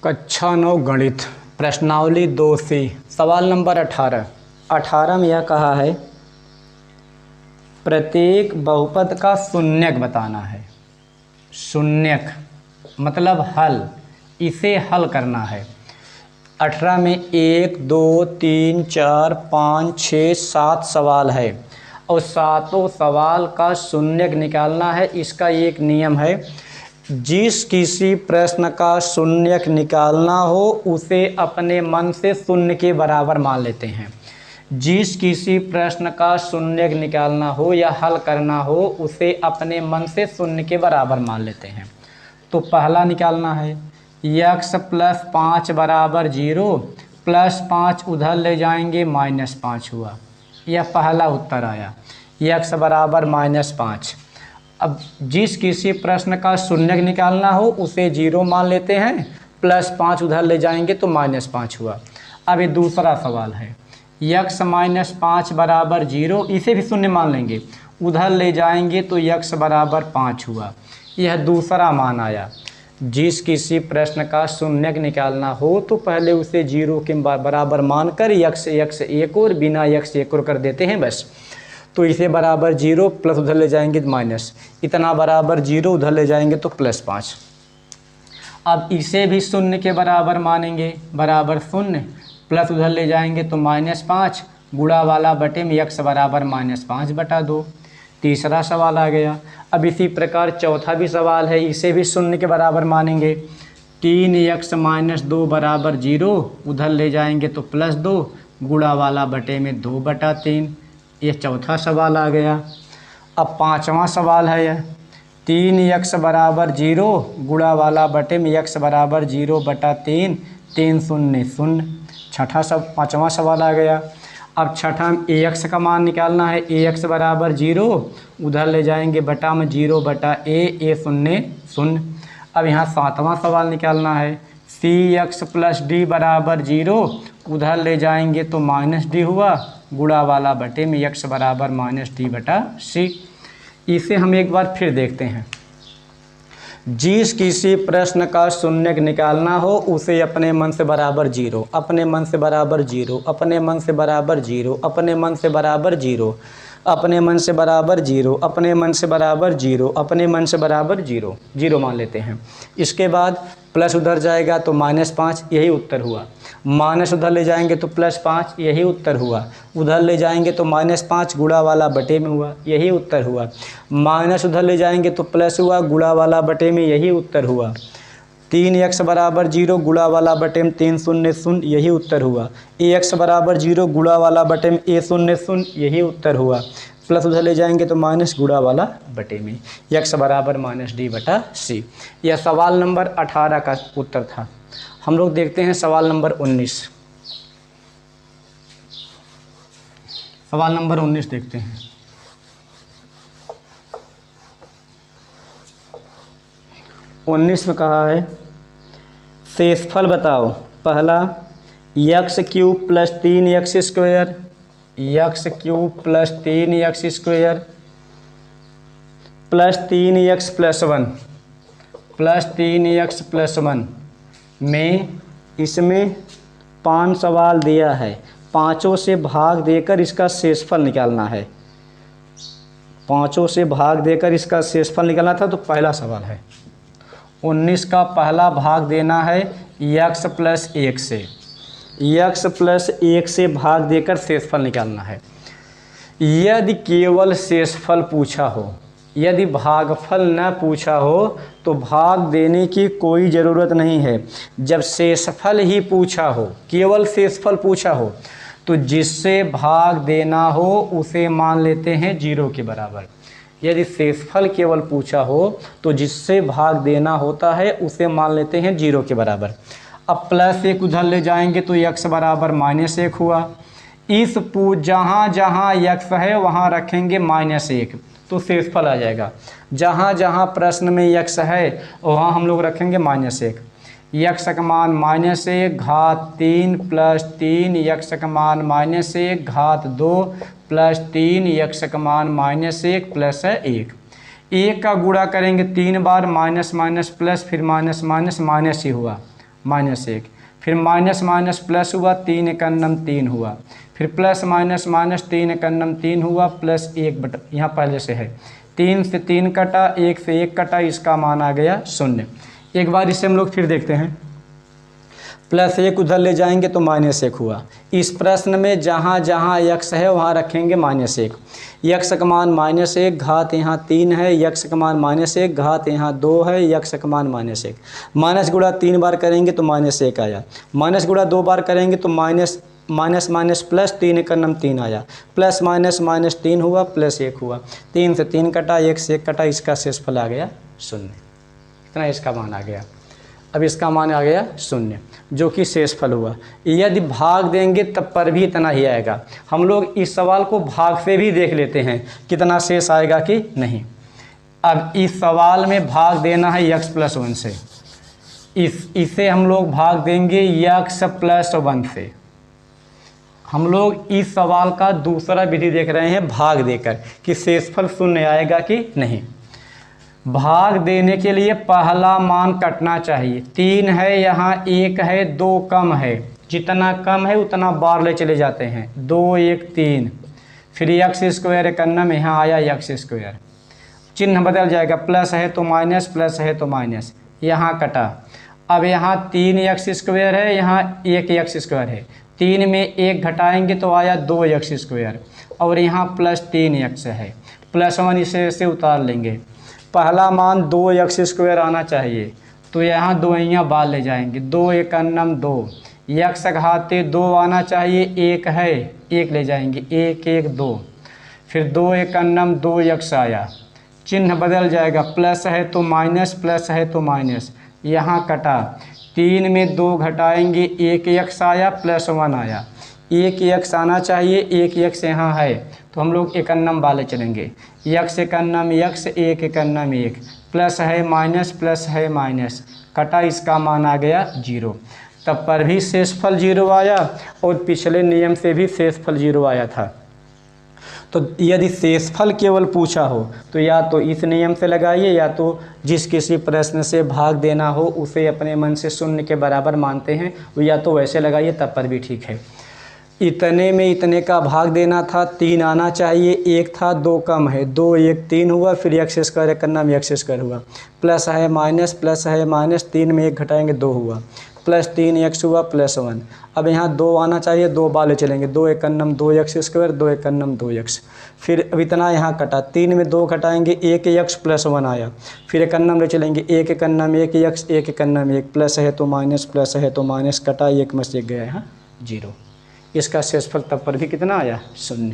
कक्षा 9 गणित प्रश्नावली 2C सवाल नंबर 18 में यह कहा है प्रत्येक बहुपद का शून्यक बताना है। शून्यक मतलब हल, इसे हल करना है। 18 में 1 2 3 4 5 6 7 सवाल है और सातों सवाल का शून्यक निकालना है। इसका एक नियम है, जिस किसी प्रश्न का शून्यक निकालना हो उसे अपने मन से शून्य के बराबर मान लेते हैं। जिस किसी प्रश्न का शून्यक निकालना हो या हल करना हो उसे अपने मन से शून्य के बराबर मान लेते हैं। तो पहला निकालना है x + 5 = 0 +5 उधर ले जाएंगे -5 हुआ। यह पहला उत्तर आया, x = -5। अब जिस किसी प्रश्न का शून्यक निकालना हो उसे 0 मान लेते हैं, +5 उधर ले जाएंगे तो -5 हुआ। अब ये दूसरा सवाल है x - 5 = 0, इसे भी शून्य मान लेंगे, उधर ले जाएंगे तो x = 5 हुआ। यह दूसरा मान आया। जिस किसी प्रश्न का शून्यक निकालना हो तो पहले उसे 0 के बराबर मानकर x एक और बिना x एक और कर देते हैं बस। तो इसे बराबर 0 प्लस उधर ले जाएंगे माइनस, इतना बराबर 0 उधर ले जाएंगे तो +5। अब इसे भी शून्य के बराबर मानेंगे, बराबर 0 प्लस उधर ले जाएंगे तो -5 गुणा वाला बटे में x = -5/2। तीसरा सवाल आ गया। अब इसी प्रकार चौथा भी सवाल है, इसे भी शून्य के बराबर मानेंगे। 3x - 2 = 0, उधर ले जाएंगे तो +2 गुणा वाला बटे में 2/3। ये चौथा सवाल आ गया। अब पांचवा सवाल है यह 3x = 0 गुणा वाला बटे में x = 0/3, 3 0 0। पांचवा सवाल आ गया। अब छठा में ax का मान निकालना है। ax = 0, उधर ले जाएंगे बटा में 0/a 0 0। अब यहाँ सातवां सवाल निकालना है। cx + d = 0, उधर ले जाएंगे तो -d हुआ, गुणा वाला बटे में x = -d/c। इसे हम एक बार फिर देखते हैं। जिस किसी प्रश्न का शून्यक निकालना हो उसे अपने मन से बराबर 0, अपने मन से बराबर 0, अपने मन से बराबर 0, अपने मन से बराबर 0, अपने मन से बराबर 0, अपने मन से बराबर 0, अपने मन से बराबर 0 0 मान लेते हैं। इसके बाद प्लस उधर जाएगा तो -5, यही उत्तर हुआ। माइनस उधर ले जाएंगे तो +5, यही उत्तर हुआ। उधर ले जाएंगे तो -5 गुणा वाला बटे में हुआ, यही उत्तर हुआ। माइनस उधर ले जाएंगे तो प्लस हुआ, गुणा वाला बटे में, यही उत्तर हुआ। 3x = 0 गुणा वाला बटे में 3 0 0, यही उत्तर हुआ। ax = 0 गुणा वाला बटे में a 0 0, यही उत्तर हुआ। प्लस उधर ले जाएंगे तो माइनस गुणा वाला बटे में, x = -d/c। यह सवाल नंबर 18 का उत्तर था। हम लोग देखते हैं सवाल नंबर 19। सवाल नंबर 19 देखते हैं। उन्नीस में कहा है शेषफल बताओ। पहला x³ + 3x², x³ + 3x² + 3x + 1 + 3x + 1 में इसमें 5 सवाल दिया है। पाँचों से भाग देकर इसका शेषफल निकालना है। पाँचों से भाग देकर इसका शेषफल निकालना था। तो पहला सवाल है 19 का पहला भाग देना है x + 1 से, x + 1 से भाग देकर शेषफल निकालना है। यदि केवल शेषफल पूछा हो, यदि भागफल न पूछा हो तो भाग देने की कोई ज़रूरत नहीं है। जब शेषफल ही पूछा हो, केवल शेषफल पूछा हो, तो जिससे भाग देना हो उसे मान लेते हैं 0 के बराबर। यदि शेषफल केवल पूछा हो तो जिससे भाग देना होता है उसे मान लेते हैं 0 के बराबर। अब +1 उधर ले जाएंगे तो x = -1 हुआ। इस जहाँ जहाँ x है वहाँ रखेंगे -1, तो शेषफल आ जाएगा। जहाँ जहाँ प्रश्न में x है वहाँ हम लोग रखेंगे -1। x का मान -1 घात 3 + 3, x का मान -1 घात 2 + 3, x का मान -1 + 1। 1 का गुणा करेंगे 3 बार, माइनस माइनस प्लस, फिर माइनस माइनस माइनस ही हुआ। -1, फिर माइनस माइनस प्लस हुआ 3 एकन्नम 3 हुआ, फिर प्लस माइनस माइनस 3 एकन्नम 3 हुआ प्लस 1 बटा यहाँ पहले से है 3 से 3 कटा 1 से 1 कटा, इसका मान आ गया 0। एक बार इसे हम लोग फिर देखते हैं, +1 उधर ले जाएंगे तो -1 हुआ। इस प्रश्न में जहाँ जहाँ x है वहाँ रखेंगे -1। x का मान -1, घात यहाँ 3 है, x का मान -1, घात यहाँ 2 है, x का मान -1। माइनस गुणा 3 बार करेंगे तो -1 आया, माइनस गुणा 2 बार करेंगे तो माइनस माइनस प्लस 3 एकन्नम 3 आया, प्लस माइनस माइनस 3 हुआ प्लस 1 हुआ, 3 से 3 कटा 1 से 1 कटा, इसका शेषफल आ गया 0। इतना इसका मान आ गया। अब इसका मान आ गया 0 जो कि शेषफल हुआ। यदि भाग देंगे तब पर भी इतना ही आएगा। हम लोग इस सवाल को भाग से भी देख लेते हैं कितना शेष आएगा कि नहीं। अब इस सवाल में भाग देना है x+1 से, इसे हम लोग भाग देंगे x+1 से। हम लोग इस सवाल का दूसरा विधि देख रहे हैं भाग देकर कि शेषफल 0 आएगा कि नहीं। भाग देने के लिए पहला मान कटना चाहिए। 3 है, यहाँ 1 है, 2 कम है, जितना कम है उतना बार ले चले जाते हैं। 2 1 3, फिर x² एकन्नम यहाँ आया x², चिन्ह बदल जाएगा, प्लस है तो माइनस, प्लस है तो माइनस, यहाँ कटा। अब यहाँ 3x² है, यहाँ 1x² है, 3 में 1 घटाएंगे तो आया 2x², और यहाँ +3x है, +1 इसे उतार लेंगे। पहला मान 2x² आना चाहिए, तो यहाँ 2 यहाँ बाहर ले जाएंगे, 2 एकन्नम 2, x घाते 2 आना चाहिए, 1 है 1 ले जाएंगे, 1 1 2, फिर 2 एकन्नम 2x आया, चिन्ह बदल जाएगा, प्लस है तो माइनस, प्लस है तो माइनस, यहाँ कटा। 3 में 2 घटाएंगे, 1x आया, +1 आया, 1x आना चाहिए, 1x यहाँ है तो हम लोग एकन्नम वाले चलेंगे, x एकन्नम x, 1 एकन्नम 1, प्लस है माइनस, प्लस है माइनस, कटा, इसका मान आ गया 0। तब पर भी शेषफल 0 आया और पिछले नियम से भी शेषफल 0 आया था। तो यदि शेषफल केवल पूछा हो तो या तो इस नियम से लगाइए, या तो जिस किसी प्रश्न से भाग देना हो उसे अपने मन से 0 के बराबर मानते हैं, या तो वैसे लगाइए, तब पर भी ठीक है। इतने में इतने का भाग देना था, 3 आना चाहिए, 1 था, 2 कम है, 2 1 3 हुआ, फिर x² एकन्नम x² हुआ, प्लस है माइनस, प्लस है माइनस, 3 में 1 घटाएंगे 2 हुआ, +3x हुआ, +1। अब यहाँ 2 आना चाहिए, 2 बाले चलेंगे, 2 एकन्नम 2x², 2 एकन्नम 2x, फिर अब इतना यहाँ कटा, 3 में 2 घटाएंगे, 1x +1 आया, फिर एकन्नम ले चलेंगे, 1 एकन्नम 1x, 1 एकन्नम 1, प्लस है तो माइनस, प्लस है तो माइनस, कटा, 1 में से 1 गया यहाँ 0। इसका शेषफल तब पर भी कितना आया 0।